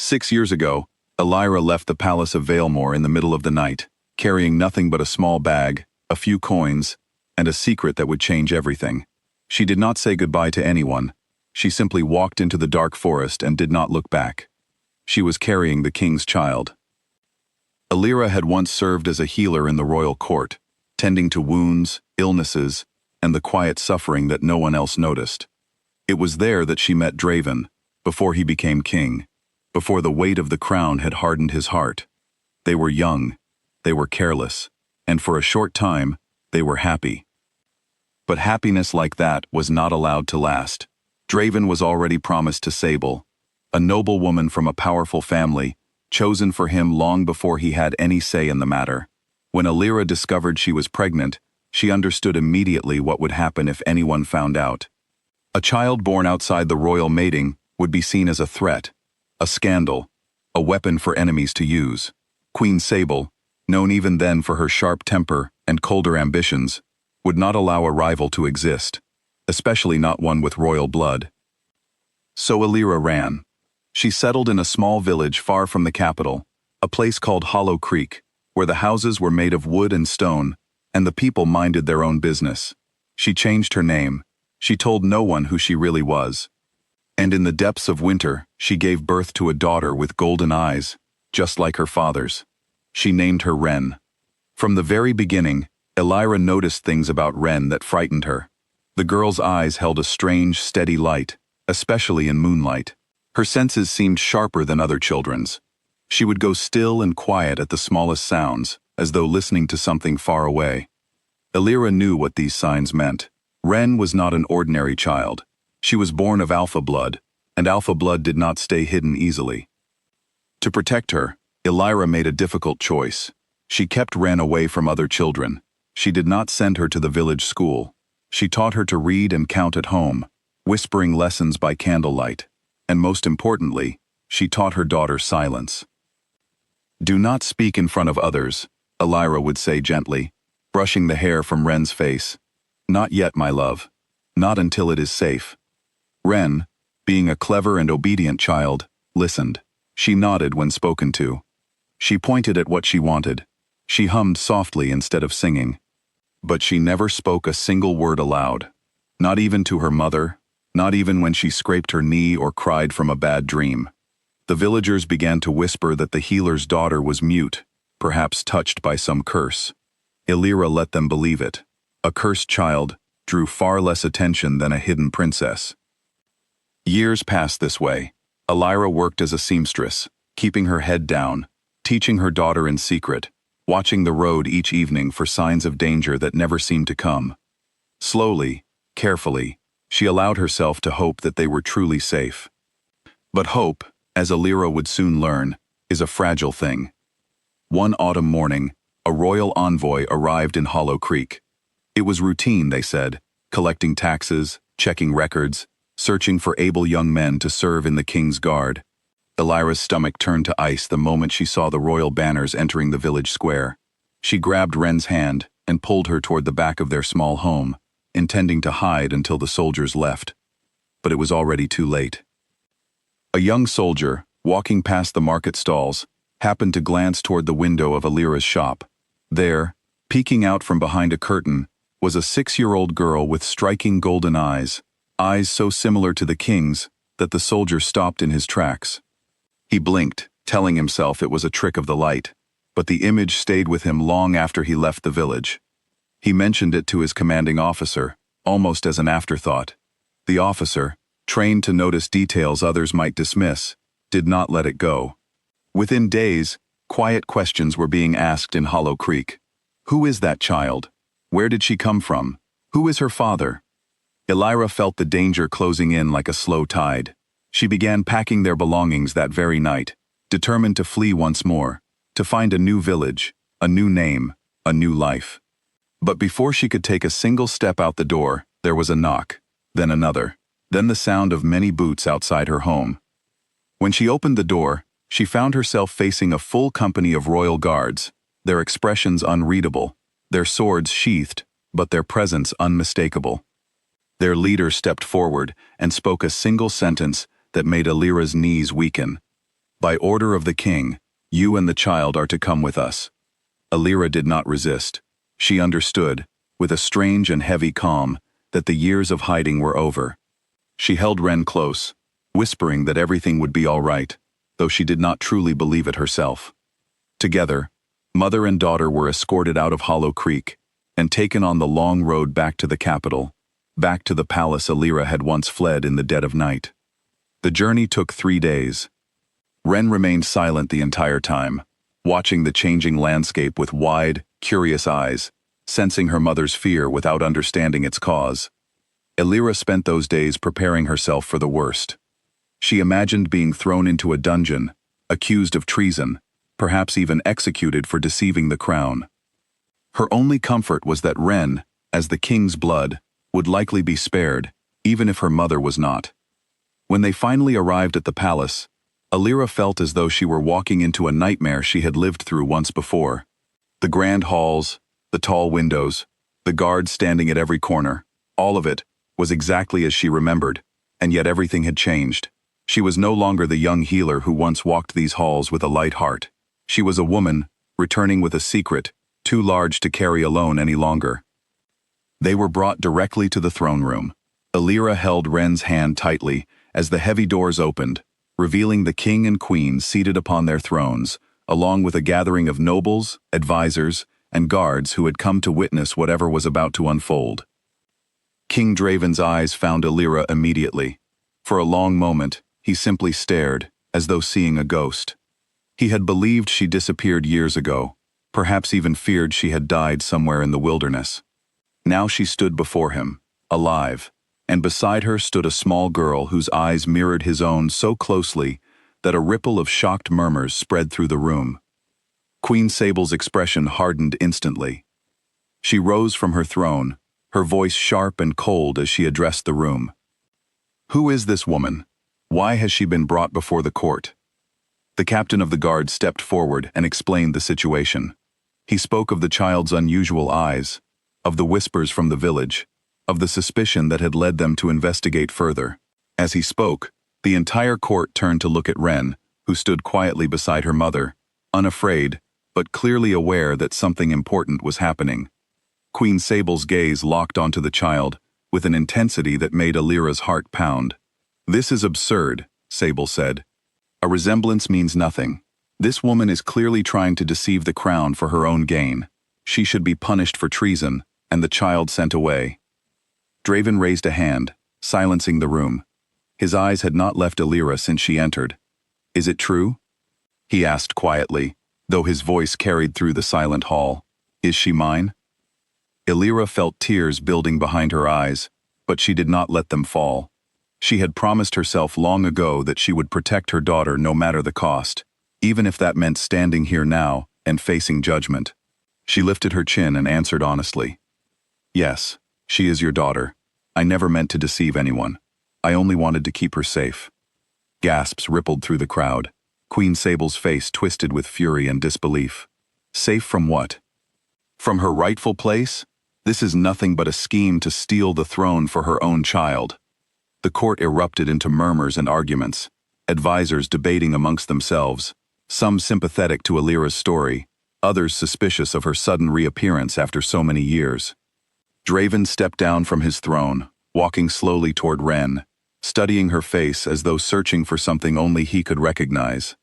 6 years ago, Elira left the palace of Valemore in the middle of the night, carrying nothing but a small bag, a few coins, and a secret that would change everything. She did not say goodbye to anyone. She simply walked into the dark forest and did not look back. She was carrying the king's child. Elira had once served as a healer in the royal court, tending to wounds, illnesses, and the quiet suffering that no one else noticed. It was there that she met Draven, before he became king, before the weight of the crown had hardened his heart. They were young, they were careless, and for a short time, they were happy. But happiness like that was not allowed to last. Draven was already promised to Sable, a noble woman from a powerful family, chosen for him long before he had any say in the matter. When Elira discovered she was pregnant, she understood immediately what would happen if anyone found out. A child born outside the royal mating would be seen as a threat, a scandal, a weapon for enemies to use. Queen Sable, known even then for her sharp temper and colder ambitions, would not allow a rival to exist, especially not one with royal blood. So Elira ran. She settled in a small village far from the capital, a place called Hollow Creek, where the houses were made of wood and stone, and the people minded their own business. She changed her name. She told no one who she really was. And in the depths of winter, she gave birth to a daughter with golden eyes, just like her father's. She named her Ren. From the very beginning, Elira noticed things about Ren that frightened her. The girl's eyes held a strange, steady light, especially in moonlight. Her senses seemed sharper than other children's. She would go still and quiet at the smallest sounds, as though listening to something far away. Elira knew what these signs meant. Ren was not an ordinary child. She was born of alpha blood, and alpha blood did not stay hidden easily. To protect her, Elira made a difficult choice. She kept Ren away from other children. She did not send her to the village school. She taught her to read and count at home, whispering lessons by candlelight. And most importantly, she taught her daughter silence. "Do not speak in front of others," Elira would say gently, brushing the hair from Ren's face. "Not yet, my love. Not until it is safe." Ren, being a clever and obedient child, listened. She nodded when spoken to. She pointed at what she wanted. She hummed softly instead of singing. But she never spoke a single word aloud. Not even to her mother, not even when she scraped her knee or cried from a bad dream. The villagers began to whisper that the healer's daughter was mute, perhaps touched by some curse. Elira let them believe it. A cursed child drew far less attention than a hidden princess. Years passed this way. Elira worked as a seamstress, keeping her head down, teaching her daughter in secret, watching the road each evening for signs of danger that never seemed to come. Slowly, carefully, she allowed herself to hope that they were truly safe. But hope, as Elira would soon learn, is a fragile thing. One autumn morning, a royal envoy arrived in Hollow Creek. It was routine, they said, collecting taxes, checking records, searching for able young men to serve in the king's guard. Elira's stomach turned to ice the moment she saw the royal banners entering the village square. She grabbed Ren's hand and pulled her toward the back of their small home, intending to hide until the soldiers left. But it was already too late. A young soldier, walking past the market stalls, happened to glance toward the window of Elira's shop. There, peeking out from behind a curtain, was a 6-year-old girl with striking golden eyes so similar to the king's that the soldier stopped in his tracks. He blinked, telling himself it was a trick of the light, but the image stayed with him long after he left the village. He mentioned it to his commanding officer, almost as an afterthought. The officer, trained to notice details others might dismiss, did not let it go. Within days, quiet questions were being asked in Hollow Creek. Who is that child? Where did she come from? Who is her father? Elira felt the danger closing in like a slow tide. She began packing their belongings that very night, determined to flee once more, to find a new village, a new name, a new life. But before she could take a single step out the door, there was a knock, then another, then the sound of many boots outside her home. When she opened the door, she found herself facing a full company of royal guards, their expressions unreadable, their swords sheathed, but their presence unmistakable. Their leader stepped forward and spoke a single sentence that made Elira's knees weaken. By order of the king, you and the child are to come with us. Alira did not resist. She understood, with a strange and heavy calm, that the years of hiding were over. She held Ren close, whispering that everything would be all right, though she did not truly believe it herself. Together, mother and daughter were escorted out of Hollow Creek and taken on the long road back to the capital, back to the palace Alira had once fled in the dead of night. The journey took 3 days. Ren remained silent the entire time, watching the changing landscape with wide, curious eyes, sensing her mother's fear without understanding its cause. Alira spent those days preparing herself for the worst. She imagined being thrown into a dungeon, accused of treason, perhaps even executed for deceiving the crown. Her only comfort was that Ren, as the king's blood, would likely be spared, even if her mother was not. When they finally arrived at the palace, Alira felt as though she were walking into a nightmare she had lived through once before. The grand halls, the tall windows, the guards standing at every corner, all of it was exactly as she remembered, and yet everything had changed. She was no longer the young healer who once walked these halls with a light heart. She was a woman, returning with a secret, too large to carry alone any longer. They were brought directly to the throne room. Alira held Ren's hand tightly as the heavy doors opened, revealing the king and queen seated upon their thrones, along with a gathering of nobles, advisors, and guards who had come to witness whatever was about to unfold. King Draven's eyes found Alira immediately. For a long moment, he simply stared, as though seeing a ghost. He had believed she disappeared years ago, perhaps even feared she had died somewhere in the wilderness. Now she stood before him, alive, and beside her stood a small girl whose eyes mirrored his own so closely that a ripple of shocked murmurs spread through the room. Queen Sable's expression hardened instantly. She rose from her throne, her voice sharp and cold as she addressed the room. "Who is this woman? Why has she been brought before the court?" The captain of the guard stepped forward and explained the situation. He spoke of the child's unusual eyes, of the whispers from the village, of the suspicion that had led them to investigate further. As he spoke, the entire court turned to look at Ren, who stood quietly beside her mother, unafraid, but clearly aware that something important was happening. Queen Sable's gaze locked onto the child, with an intensity that made Alira's heart pound. "This is absurd," Sable said. "A resemblance means nothing. This woman is clearly trying to deceive the crown for her own gain. She should be punished for treason, and the child sent away." Draven raised a hand, silencing the room. His eyes had not left Alira since she entered. "Is it true?" he asked quietly, though his voice carried through the silent hall. "Is she mine?" Alira felt tears building behind her eyes, but she did not let them fall. She had promised herself long ago that she would protect her daughter no matter the cost, even if that meant standing here now and facing judgment. She lifted her chin and answered honestly. "Yes, she is your daughter. I never meant to deceive anyone. I only wanted to keep her safe." Gasps rippled through the crowd. Queen Sable's face twisted with fury and disbelief. Safe from what? From her rightful place? This is nothing but a scheme to steal the throne for her own child. The court erupted into murmurs and arguments, advisors debating amongst themselves, some sympathetic to Alira's story, others suspicious of her sudden reappearance after so many years. Draven stepped down from his throne, walking slowly toward Ren, studying her face as though searching for something only he could recognize.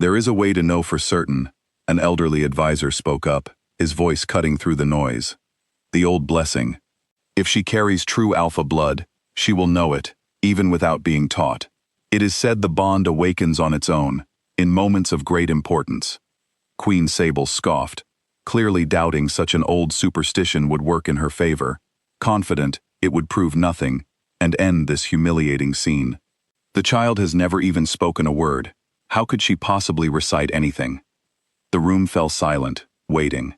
"There is a way to know for certain," an elderly advisor spoke up, his voice cutting through the noise. "The old blessing. If she carries true alpha blood, she will know it, even without being taught. It is said the bond awakens on its own, in moments of great importance." Queen Sable scoffed, clearly doubting such an old superstition would work in her favor, confident it would prove nothing and end this humiliating scene. "The child has never even spoken a word. How could she possibly recite anything?" The room fell silent, waiting.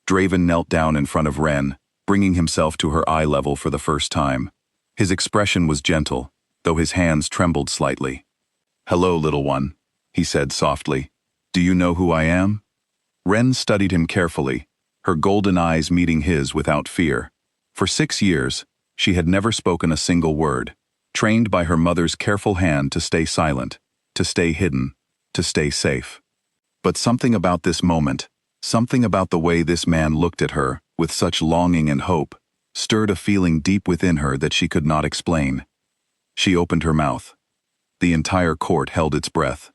Draven knelt down in front of Ren, bringing himself to her eye level for the first time. His expression was gentle, though his hands trembled slightly. "Hello, little one," he said softly. "Do you know who I am?" Ren studied him carefully, her golden eyes meeting his without fear. For 6 years, she had never spoken a single word, trained by her mother's careful hand to stay silent, to stay hidden. to stay safe. But something about this moment, something about the way this man looked at her, with such longing and hope, stirred a feeling deep within her that she could not explain. She opened her mouth. The entire court held its breath.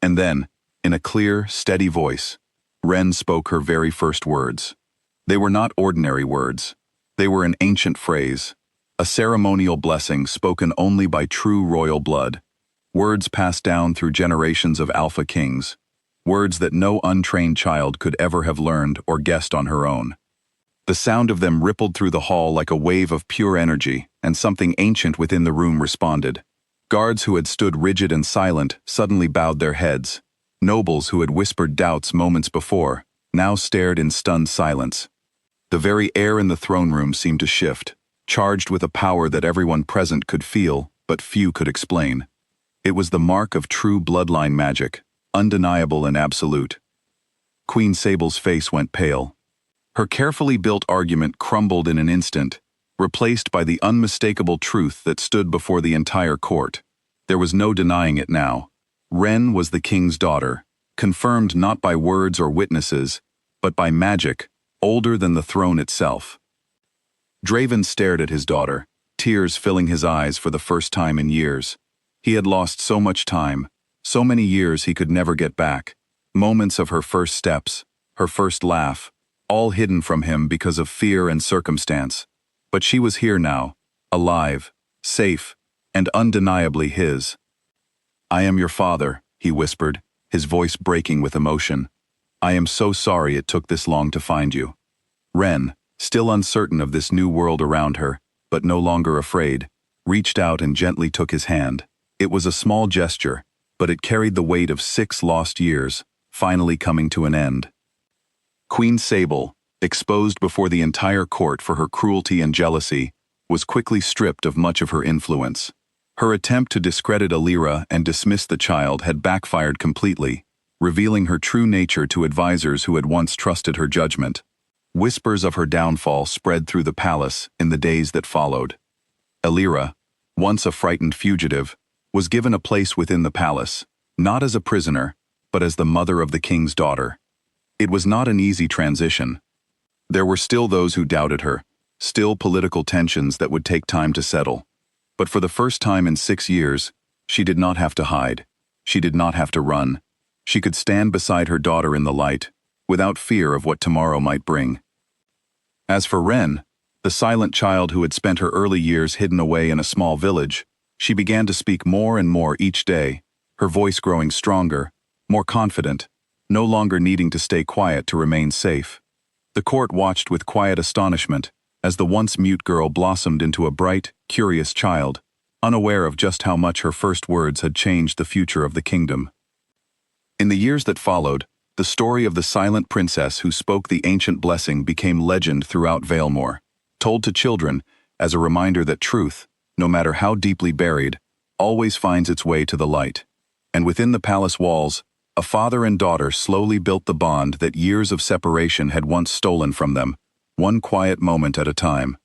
And then, in a clear, steady voice, Ren spoke her very first words. They were not ordinary words. They were an ancient phrase, a ceremonial blessing spoken only by true royal blood, words passed down through generations of Alpha Kings, words that no untrained child could ever have learned or guessed on her own. The sound of them rippled through the hall like a wave of pure energy, and something ancient within the room responded. Guards who had stood rigid and silent suddenly bowed their heads. Nobles who had whispered doubts moments before now stared in stunned silence. The very air in the throne room seemed to shift, charged with a power that everyone present could feel, but few could explain. It was the mark of true bloodline magic, undeniable and absolute. Queen Sable's face went pale. Her carefully built argument crumbled in an instant, replaced by the unmistakable truth that stood before the entire court. There was no denying it now. Ren was the king's daughter, confirmed not by words or witnesses, but by magic, older than the throne itself. Draven stared at his daughter, tears filling his eyes for the first time in years. He had lost so much time, so many years he could never get back. Moments of her first steps, her first laugh, all hidden from him because of fear and circumstance. But she was here now, alive, safe, and undeniably his. "I am your father," he whispered, his voice breaking with emotion. "I am so sorry it took this long to find you." Ren, still uncertain of this new world around her, but no longer afraid, reached out and gently took his hand. It was a small gesture, but it carried the weight of 6 lost years, finally coming to an end. Queen Sable, exposed before the entire court for her cruelty and jealousy, was quickly stripped of much of her influence. Her attempt to discredit Alira and dismiss the child had backfired completely, revealing her true nature to advisors who had once trusted her judgment. Whispers of her downfall spread through the palace in the days that followed. Alira, once a frightened fugitive, was given a place within the palace, not as a prisoner, but as the mother of the king's daughter. It was not an easy transition. There were still those who doubted her, still political tensions that would take time to settle. But for the first time in 6 years, she did not have to hide. She did not have to run. She could stand beside her daughter in the light, without fear of what tomorrow might bring. As for Ren, the silent child who had spent her early years hidden away in a small village, she began to speak more and more each day, her voice growing stronger, more confident, no longer needing to stay quiet to remain safe. The court watched with quiet astonishment as the once mute girl blossomed into a bright, curious child, unaware of just how much her first words had changed the future of the kingdom. In the years that followed, the story of the silent princess who spoke the ancient blessing became legend throughout Valemore, told to children as a reminder that truth, no matter how deeply buried, always finds its way to the light. And within the palace walls, a father and daughter slowly built the bond that years of separation had once stolen from them, one quiet moment at a time.